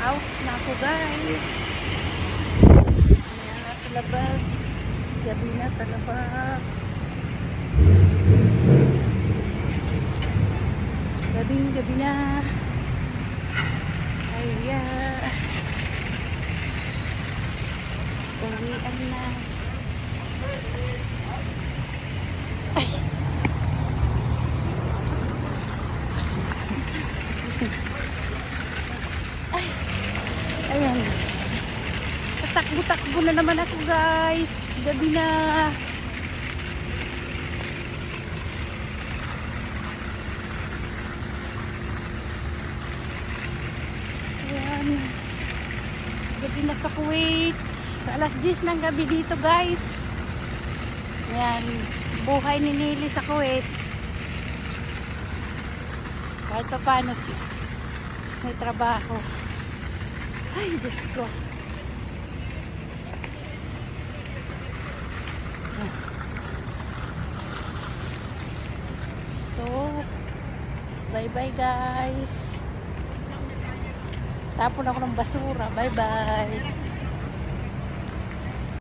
Out na ako guys. Ayan, sa labas. Gabi na sa labas. Gabi na. Ayan. Uwian na. Ay. Ay. Ayan. Tatakbo-takbo na naman ako guys. Gabi na. Ayan. Gabi na sa Kuwait. Alas 10 ng gabi dito guys. Ayan. Buhay ni Nili sa Kuwait. Kahit pa paano may trabaho. Ay, Diyos ko. So, bye-bye guys. Tapon ako ng basura. Bye-bye.